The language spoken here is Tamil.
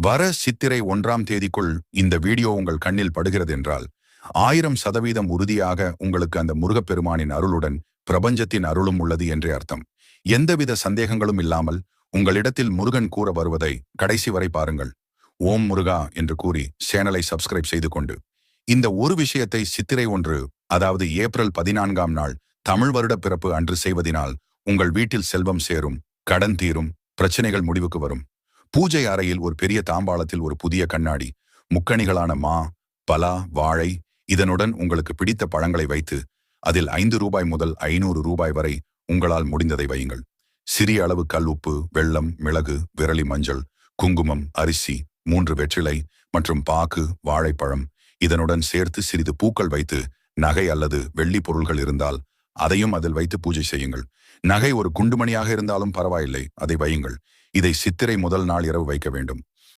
வர சித்திரை 1ஆம் தேதிக்குள் இந்த வீடியோ உங்கள் கண்ணில் படுகிறது என்றால் 1000% உறுதியாக உங்களுக்கு அந்த முருகப்பெருமானின் அருளுடன் பிரபஞ்சத்தின் அருளும் உள்ளது என்றே அர்த்தம். எந்தவித சந்தேகங்களும் இல்லாமல் உங்களிடத்தில் முருகன் கூற வருவதை கடைசி வரை பாருங்கள். ஓம் முருகா என்று கூறி சேனலை சப்ஸ்கிரைப் செய்து கொண்டு இந்த ஒரு விஷயத்தை சித்திரை 1 அதாவது ஏப்ரல் 14ஆம் நாள் தமிழ் வருட பிறப்பு அன்று செய்வதினால் உங்கள் வீட்டில் செல்வம் சேரும், கடன் தீரும், பிரச்சனைகள் முடிவுக்கு வரும். பூஜை அறையில் ஒரு பெரிய தாம்பாளத்தில் ஒரு புதிய கண்ணாடி, முக்கணிகளான மா, பலா, வாழை, இதனுடன் உங்களுக்கு பிடித்த பழங்களை வைத்து அதில் ₹5 முதல் ₹500 வரை உங்களால் முடிந்ததை வையுங்கள். சிறிய அளவு கல் உப்பு, வெல்லம், மிளகு, விரலி மஞ்சள், குங்குமம், அரிசி, 3 வெற்றிலை மற்றும் பாக்கு, வாழைப்பழம் இதனுடன் சேர்த்து சிறிது பூக்கள் வைத்து நகை அல்லது வெள்ளி பொருள்கள் இருந்தால் அதையும் அதில் வைத்து பூஜை செய்யுங்கள். நகை ஒரு குண்டுமணியாக இருந்தாலும் பரவாயில்லை, அதை வையுங்கள். இதை சித்திரை முதல் நாள் இரவு வைக்க வேண்டும்.